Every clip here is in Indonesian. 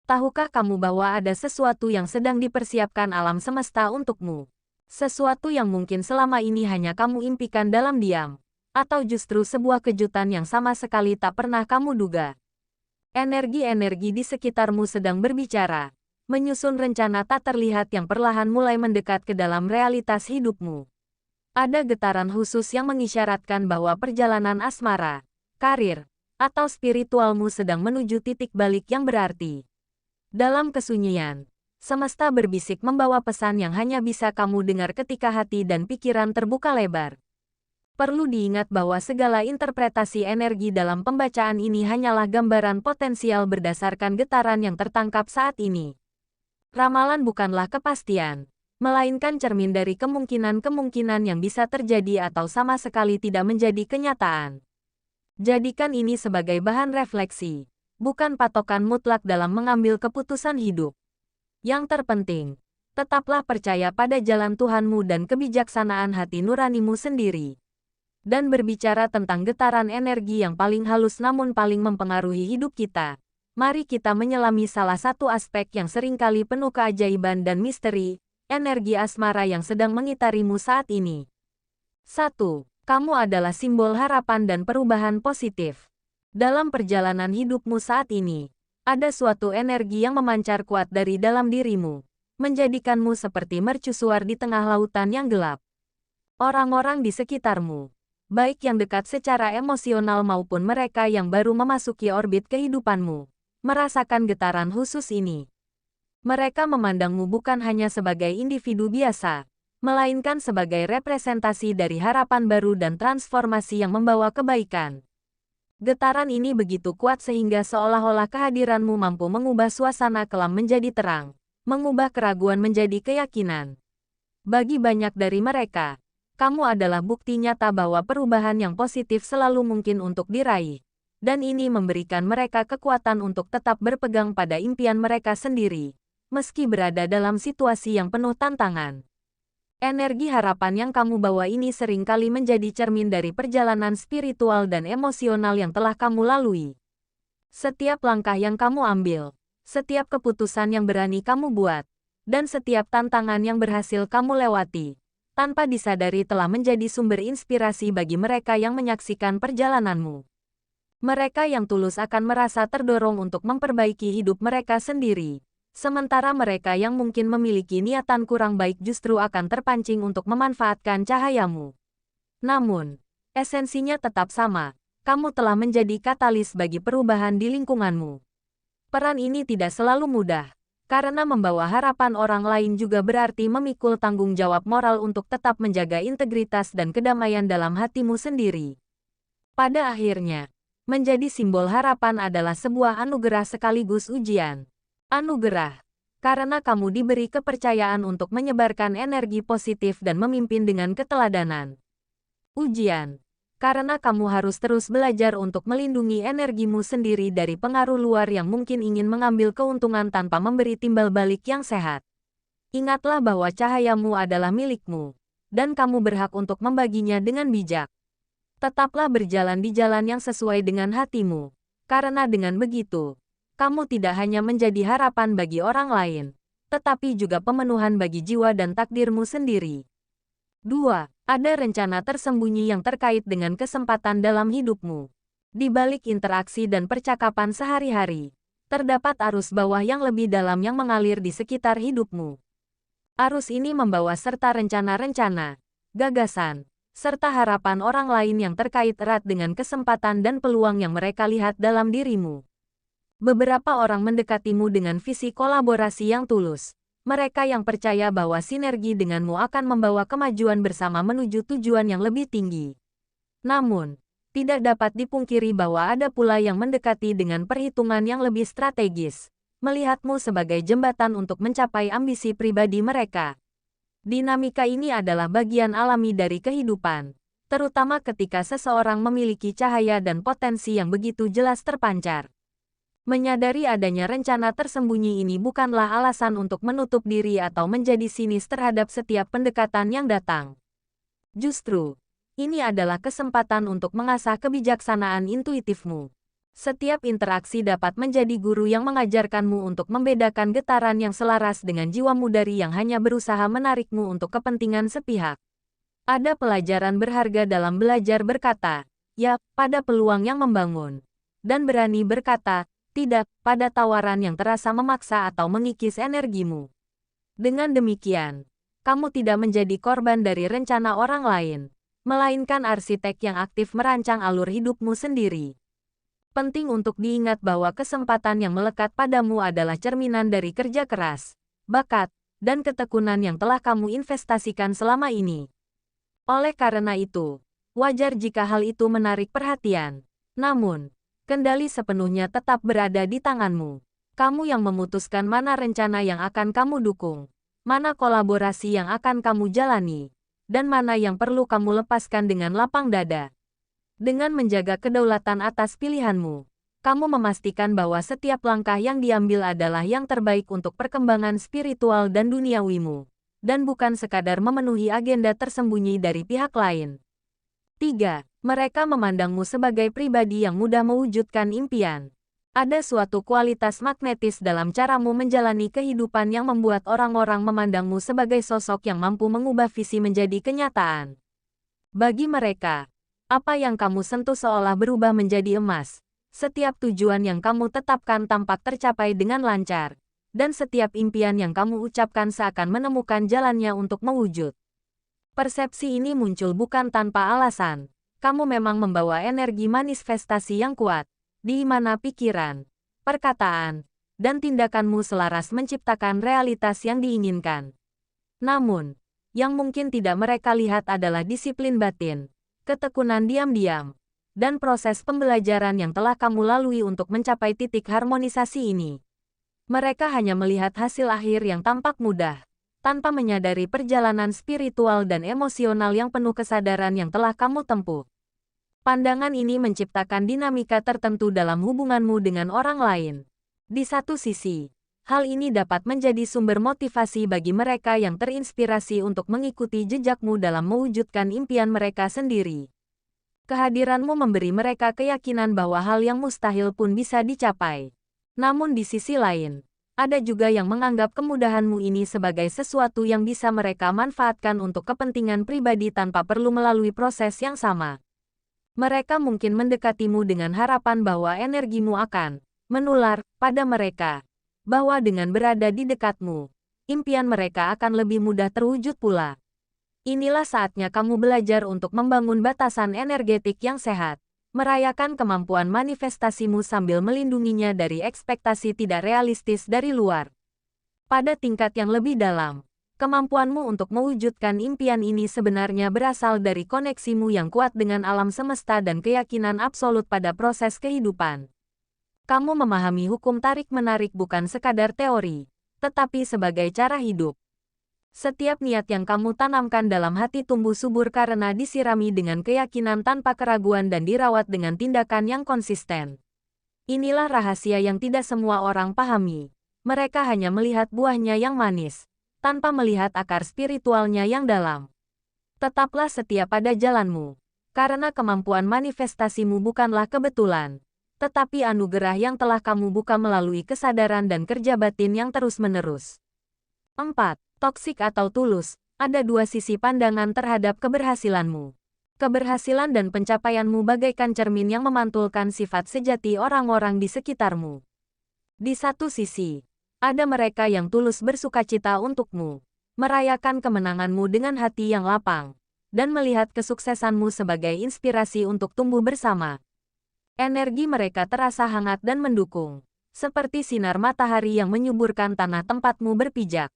Tahukah kamu bahwa ada sesuatu yang sedang dipersiapkan alam semesta untukmu? Sesuatu yang mungkin selama ini hanya kamu impikan dalam diam. Atau justru sebuah kejutan yang sama sekali tak pernah kamu duga. Energi-energi di sekitarmu sedang berbicara, menyusun rencana tak terlihat yang perlahan mulai mendekat ke dalam realitas hidupmu. Ada getaran khusus yang mengisyaratkan bahwa perjalanan asmara, karir, atau spiritualmu sedang menuju titik balik yang berarti. Dalam kesunyian, semesta berbisik membawa pesan yang hanya bisa kamu dengar ketika hati dan pikiran terbuka lebar. Perlu diingat bahwa segala interpretasi energi dalam pembacaan ini hanyalah gambaran potensial berdasarkan getaran yang tertangkap saat ini. Ramalan bukanlah kepastian, melainkan cermin dari kemungkinan-kemungkinan yang bisa terjadi atau sama sekali tidak menjadi kenyataan. Jadikan ini sebagai bahan refleksi, bukan patokan mutlak dalam mengambil keputusan hidup. Yang terpenting, tetaplah percaya pada jalan Tuhanmu dan kebijaksanaan hati nuranimu sendiri. Dan berbicara tentang getaran energi yang paling halus namun paling mempengaruhi hidup kita, mari kita menyelami salah satu aspek yang seringkali penuh keajaiban dan misteri, energi asmara yang sedang mengitarimu saat ini. 1. Kamu adalah simbol harapan dan perubahan positif. Dalam perjalanan hidupmu saat ini, ada suatu energi yang memancar kuat dari dalam dirimu, menjadikanmu seperti mercusuar di tengah lautan yang gelap. Orang-orang di sekitarmu, baik yang dekat secara emosional maupun mereka yang baru memasuki orbit kehidupanmu, merasakan getaran khusus ini. Mereka memandangmu bukan hanya sebagai individu biasa, melainkan sebagai representasi dari harapan baru dan transformasi yang membawa kebaikan. Getaran ini begitu kuat sehingga seolah-olah kehadiranmu mampu mengubah suasana kelam menjadi terang, mengubah keraguan menjadi keyakinan. Bagi banyak dari mereka, kamu adalah bukti nyata bahwa perubahan yang positif selalu mungkin untuk diraih, dan ini memberikan mereka kekuatan untuk tetap berpegang pada impian mereka sendiri, meski berada dalam situasi yang penuh tantangan. Energi harapan yang kamu bawa ini seringkali menjadi cermin dari perjalanan spiritual dan emosional yang telah kamu lalui. Setiap langkah yang kamu ambil, setiap keputusan yang berani kamu buat, dan setiap tantangan yang berhasil kamu lewati, tanpa disadari telah menjadi sumber inspirasi bagi mereka yang menyaksikan perjalananmu. Mereka yang tulus akan merasa terdorong untuk memperbaiki hidup mereka sendiri. Sementara mereka yang mungkin memiliki niatan kurang baik justru akan terpancing untuk memanfaatkan cahayamu. Namun, esensinya tetap sama, kamu telah menjadi katalis bagi perubahan di lingkunganmu. Peran ini tidak selalu mudah, karena membawa harapan orang lain juga berarti memikul tanggung jawab moral untuk tetap menjaga integritas dan kedamaian dalam hatimu sendiri. Pada akhirnya, menjadi simbol harapan adalah sebuah anugerah sekaligus ujian. Anugerah, karena kamu diberi kepercayaan untuk menyebarkan energi positif dan memimpin dengan keteladanan. Ujian, karena kamu harus terus belajar untuk melindungi energimu sendiri dari pengaruh luar yang mungkin ingin mengambil keuntungan tanpa memberi timbal balik yang sehat. Ingatlah bahwa cahayamu adalah milikmu, dan kamu berhak untuk membaginya dengan bijak. Tetaplah berjalan di jalan yang sesuai dengan hatimu, karena dengan begitu, kamu tidak hanya menjadi harapan bagi orang lain, tetapi juga pemenuhan bagi jiwa dan takdirmu sendiri. 2. Ada rencana tersembunyi yang terkait dengan kesempatan dalam hidupmu. Di balik interaksi dan percakapan sehari-hari, terdapat arus bawah yang lebih dalam yang mengalir di sekitar hidupmu. Arus ini membawa serta rencana-rencana, gagasan, serta harapan orang lain yang terkait erat dengan kesempatan dan peluang yang mereka lihat dalam dirimu. Beberapa orang mendekatimu dengan visi kolaborasi yang tulus. Mereka yang percaya bahwa sinergi denganmu akan membawa kemajuan bersama menuju tujuan yang lebih tinggi. Namun, tidak dapat dipungkiri bahwa ada pula yang mendekati dengan perhitungan yang lebih strategis, melihatmu sebagai jembatan untuk mencapai ambisi pribadi mereka. Dinamika ini adalah bagian alami dari kehidupan, terutama ketika seseorang memiliki cahaya dan potensi yang begitu jelas terpancar. Menyadari adanya rencana tersembunyi ini bukanlah alasan untuk menutup diri atau menjadi sinis terhadap setiap pendekatan yang datang. Justru, ini adalah kesempatan untuk mengasah kebijaksanaan intuitifmu. Setiap interaksi dapat menjadi guru yang mengajarkanmu untuk membedakan getaran yang selaras dengan jiwamu dari yang hanya berusaha menarikmu untuk kepentingan sepihak. Ada pelajaran berharga dalam belajar berkata, "Ya," pada peluang yang membangun. Dan berani berkata, "Tidak," pada tawaran yang terasa memaksa atau mengikis energimu. Dengan demikian, kamu tidak menjadi korban dari rencana orang lain, melainkan arsitek yang aktif merancang alur hidupmu sendiri. Penting untuk diingat bahwa kesempatan yang melekat padamu adalah cerminan dari kerja keras, bakat, dan ketekunan yang telah kamu investasikan selama ini. Oleh karena itu, wajar jika hal itu menarik perhatian. Namun, kendali sepenuhnya tetap berada di tanganmu. Kamu yang memutuskan mana rencana yang akan kamu dukung, mana kolaborasi yang akan kamu jalani, dan mana yang perlu kamu lepaskan dengan lapang dada. Dengan menjaga kedaulatan atas pilihanmu, kamu memastikan bahwa setiap langkah yang diambil adalah yang terbaik untuk perkembangan spiritual dan duniawimu, dan bukan sekadar memenuhi agenda tersembunyi dari pihak lain. 3. Mereka memandangmu sebagai pribadi yang mudah mewujudkan impian. Ada suatu kualitas magnetis dalam caramu menjalani kehidupan yang membuat orang-orang memandangmu sebagai sosok yang mampu mengubah visi menjadi kenyataan. Bagi mereka, apa yang kamu sentuh seolah berubah menjadi emas. Setiap tujuan yang kamu tetapkan tampak tercapai dengan lancar, dan setiap impian yang kamu ucapkan seakan menemukan jalannya untuk mewujud. Persepsi ini muncul bukan tanpa alasan. Kamu memang membawa energi manifestasi yang kuat, di mana pikiran, perkataan, dan tindakanmu selaras menciptakan realitas yang diinginkan. Namun, yang mungkin tidak mereka lihat adalah disiplin batin, ketekunan diam-diam, dan proses pembelajaran yang telah kamu lalui untuk mencapai titik harmonisasi ini. Mereka hanya melihat hasil akhir yang tampak mudah, tanpa menyadari perjalanan spiritual dan emosional yang penuh kesadaran yang telah kamu tempuh. Pandangan ini menciptakan dinamika tertentu dalam hubunganmu dengan orang lain. Di satu sisi, hal ini dapat menjadi sumber motivasi bagi mereka yang terinspirasi untuk mengikuti jejakmu dalam mewujudkan impian mereka sendiri. Kehadiranmu memberi mereka keyakinan bahwa hal yang mustahil pun bisa dicapai. Namun di sisi lain, ada juga yang menganggap kemudahanmu ini sebagai sesuatu yang bisa mereka manfaatkan untuk kepentingan pribadi tanpa perlu melalui proses yang sama. Mereka mungkin mendekatimu dengan harapan bahwa energimu akan menular pada mereka, bahwa dengan berada di dekatmu, impian mereka akan lebih mudah terwujud pula. Inilah saatnya kamu belajar untuk membangun batasan energetik yang sehat, merayakan kemampuan manifestasimu sambil melindunginya dari ekspektasi tidak realistis dari luar. Pada tingkat yang lebih dalam, kemampuanmu untuk mewujudkan impian ini sebenarnya berasal dari koneksimu yang kuat dengan alam semesta dan keyakinan absolut pada proses kehidupan. Kamu memahami hukum tarik-menarik bukan sekadar teori, tetapi sebagai cara hidup. Setiap niat yang kamu tanamkan dalam hati tumbuh subur karena disirami dengan keyakinan tanpa keraguan dan dirawat dengan tindakan yang konsisten. Inilah rahasia yang tidak semua orang pahami. Mereka hanya melihat buahnya yang manis, tanpa melihat akar spiritualnya yang dalam. Tetaplah setia pada jalanmu, karena kemampuan manifestasimu bukanlah kebetulan, tetapi anugerah yang telah kamu buka melalui kesadaran dan kerja batin yang terus-menerus. 4. Toksik atau tulus, ada dua sisi pandangan terhadap keberhasilanmu. Keberhasilan dan pencapaianmu bagaikan cermin yang memantulkan sifat sejati orang-orang di sekitarmu. Di satu sisi, ada mereka yang tulus bersukacita untukmu, merayakan kemenanganmu dengan hati yang lapang, dan melihat kesuksesanmu sebagai inspirasi untuk tumbuh bersama. Energi mereka terasa hangat dan mendukung, seperti sinar matahari yang menyuburkan tanah tempatmu berpijak.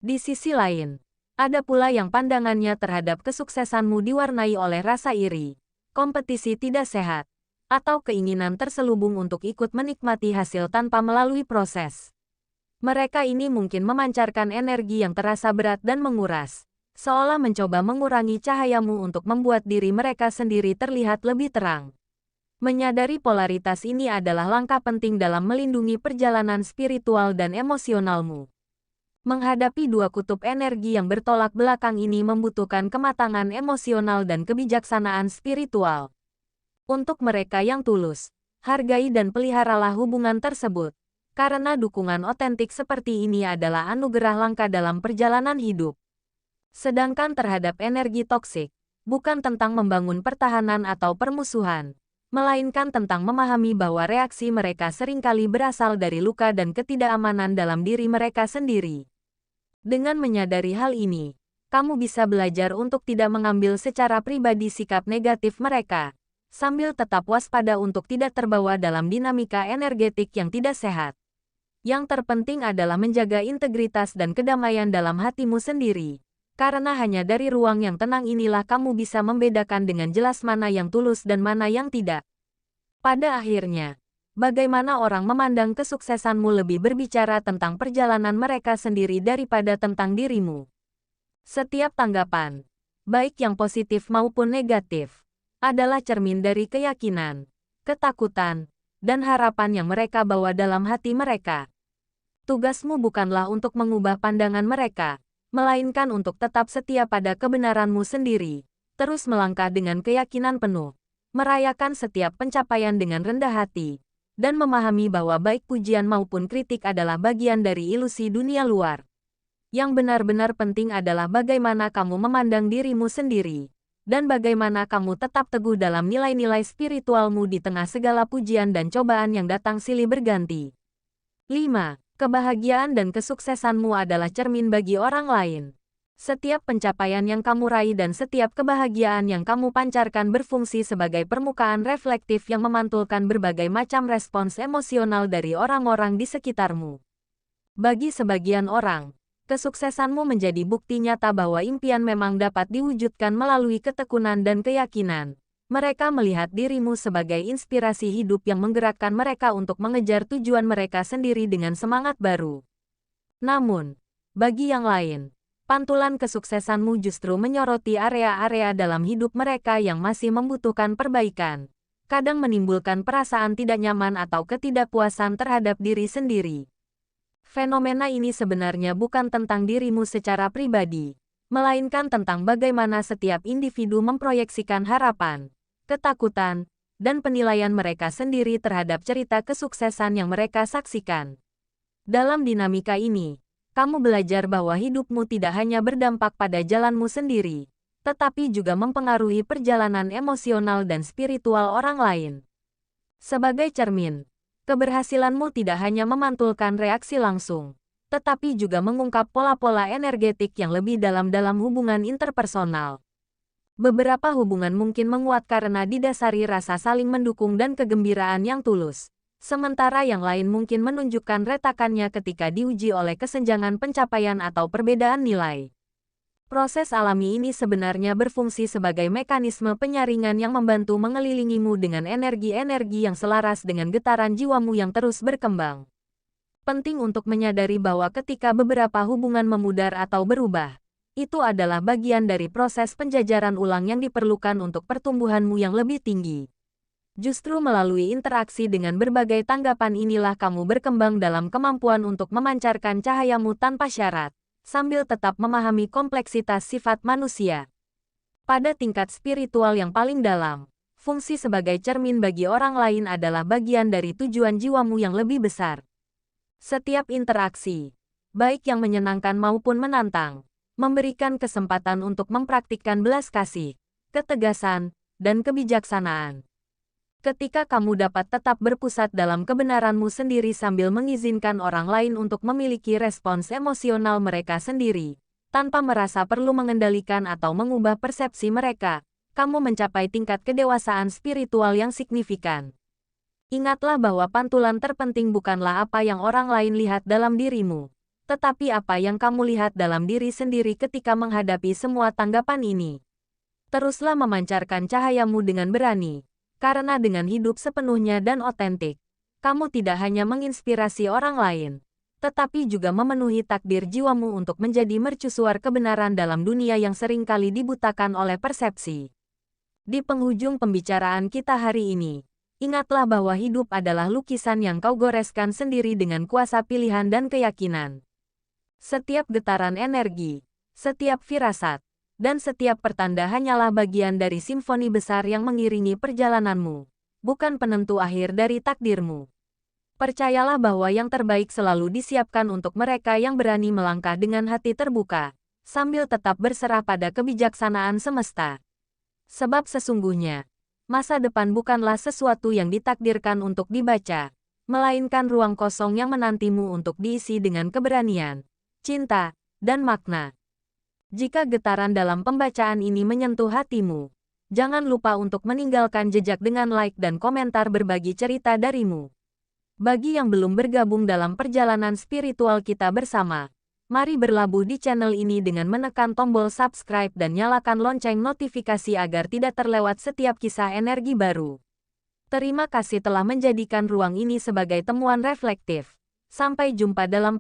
Di sisi lain, ada pula yang pandangannya terhadap kesuksesanmu diwarnai oleh rasa iri, kompetisi tidak sehat, atau keinginan terselubung untuk ikut menikmati hasil tanpa melalui proses. Mereka ini mungkin memancarkan energi yang terasa berat dan menguras, seolah mencoba mengurangi cahayamu untuk membuat diri mereka sendiri terlihat lebih terang. Menyadari polaritas ini adalah langkah penting dalam melindungi perjalanan spiritual dan emosionalmu. Menghadapi dua kutub energi yang bertolak belakang ini membutuhkan kematangan emosional dan kebijaksanaan spiritual. Untuk mereka yang tulus, Hargai dan peliharalah hubungan tersebut. Karena dukungan otentik seperti ini adalah anugerah langka dalam perjalanan hidup. Sedangkan terhadap energi toksik, bukan tentang membangun pertahanan atau permusuhan, melainkan tentang memahami bahwa reaksi mereka seringkali berasal dari luka dan ketidakamanan dalam diri mereka sendiri. Dengan menyadari hal ini, kamu bisa belajar untuk tidak mengambil secara pribadi sikap negatif mereka, sambil tetap waspada untuk tidak terbawa dalam dinamika energetik yang tidak sehat. Yang terpenting adalah menjaga integritas dan kedamaian dalam hatimu sendiri. Karena hanya dari ruang yang tenang inilah kamu bisa membedakan dengan jelas mana yang tulus dan mana yang tidak. Pada akhirnya, bagaimana orang memandang kesuksesanmu lebih berbicara tentang perjalanan mereka sendiri daripada tentang dirimu. Setiap tanggapan, baik yang positif maupun negatif, adalah cermin dari keyakinan, ketakutan, dan harapan yang mereka bawa dalam hati mereka. Tugasmu bukanlah untuk mengubah pandangan mereka, melainkan untuk tetap setia pada kebenaranmu sendiri, terus melangkah dengan keyakinan penuh, merayakan setiap pencapaian dengan rendah hati, dan memahami bahwa baik pujian maupun kritik adalah bagian dari ilusi dunia luar. Yang benar-benar penting adalah bagaimana kamu memandang dirimu sendiri, dan bagaimana kamu tetap teguh dalam nilai-nilai spiritualmu di tengah segala pujian dan cobaan yang datang silih berganti. 5. Kebahagiaan dan kesuksesanmu adalah cermin bagi orang lain. Setiap pencapaian yang kamu raih dan setiap kebahagiaan yang kamu pancarkan berfungsi sebagai permukaan reflektif yang memantulkan berbagai macam respons emosional dari orang-orang di sekitarmu. Bagi sebagian orang, kesuksesanmu menjadi bukti nyata bahwa impian memang dapat diwujudkan melalui ketekunan dan keyakinan. Mereka melihat dirimu sebagai inspirasi hidup yang menggerakkan mereka untuk mengejar tujuan mereka sendiri dengan semangat baru. Namun, bagi yang lain, pantulan kesuksesanmu justru menyoroti area-area dalam hidup mereka yang masih membutuhkan perbaikan, kadang menimbulkan perasaan tidak nyaman atau ketidakpuasan terhadap diri sendiri. Fenomena ini sebenarnya bukan tentang dirimu secara pribadi, melainkan tentang bagaimana setiap individu memproyeksikan harapan, ketakutan, dan penilaian mereka sendiri terhadap cerita kesuksesan yang mereka saksikan. Dalam dinamika ini, kamu belajar bahwa hidupmu tidak hanya berdampak pada jalanmu sendiri, tetapi juga mempengaruhi perjalanan emosional dan spiritual orang lain. Sebagai cermin, keberhasilanmu tidak hanya memantulkan reaksi langsung, tetapi juga mengungkap pola-pola energetik yang lebih dalam dalam hubungan interpersonal. Beberapa hubungan mungkin menguat karena didasari rasa saling mendukung dan kegembiraan yang tulus, sementara yang lain mungkin menunjukkan retakannya ketika diuji oleh kesenjangan pencapaian atau perbedaan nilai. Proses alami ini sebenarnya berfungsi sebagai mekanisme penyaringan yang membantu mengelilingimu dengan energi-energi yang selaras dengan getaran jiwamu yang terus berkembang. Penting untuk menyadari bahwa ketika beberapa hubungan memudar atau berubah, itu adalah bagian dari proses penjajaran ulang yang diperlukan untuk pertumbuhanmu yang lebih tinggi. Justru melalui interaksi dengan berbagai tanggapan inilah kamu berkembang dalam kemampuan untuk memancarkan cahayamu tanpa syarat, sambil tetap memahami kompleksitas sifat manusia. Pada tingkat spiritual yang paling dalam, fungsi sebagai cermin bagi orang lain adalah bagian dari tujuan jiwamu yang lebih besar. Setiap interaksi, baik yang menyenangkan maupun menantang, memberikan kesempatan untuk mempraktikkan belas kasih, ketegasan, dan kebijaksanaan. Ketika kamu dapat tetap berpusat dalam kebenaranmu sendiri sambil mengizinkan orang lain untuk memiliki respons emosional mereka sendiri, tanpa merasa perlu mengendalikan atau mengubah persepsi mereka, kamu mencapai tingkat kedewasaan spiritual yang signifikan. Ingatlah bahwa pantulan terpenting bukanlah apa yang orang lain lihat dalam dirimu, tetapi apa yang kamu lihat dalam diri sendiri ketika menghadapi semua tanggapan ini. Teruslah memancarkan cahayamu dengan berani, karena dengan hidup sepenuhnya dan otentik, kamu tidak hanya menginspirasi orang lain, tetapi juga memenuhi takdir jiwamu untuk menjadi mercusuar kebenaran dalam dunia yang seringkali dibutakan oleh persepsi. Di penghujung pembicaraan kita hari ini, ingatlah bahwa hidup adalah lukisan yang kau goreskan sendiri dengan kuasa pilihan dan keyakinan. Setiap getaran energi, setiap firasat, dan setiap pertanda hanyalah bagian dari simfoni besar yang mengiringi perjalananmu. bukan penentu akhir dari takdirmu. Percayalah bahwa yang terbaik selalu disiapkan untuk mereka yang berani melangkah dengan hati terbuka, sambil tetap berserah pada kebijaksanaan semesta. Sebab sesungguhnya, masa depan bukanlah sesuatu yang ditakdirkan untuk dibaca, melainkan ruang kosong yang menantimu untuk diisi dengan keberanian, cinta, dan makna. Jika getaran dalam pembacaan ini menyentuh hatimu, jangan lupa untuk meninggalkan jejak dengan like dan komentar berbagi cerita darimu. Bagi yang belum bergabung dalam perjalanan spiritual kita bersama, mari berlabuh di channel ini dengan menekan tombol subscribe dan nyalakan lonceng notifikasi agar tidak terlewat setiap kisah energi baru. Terima kasih telah menjadikan ruang ini sebagai temuan reflektif. Sampai jumpa dalam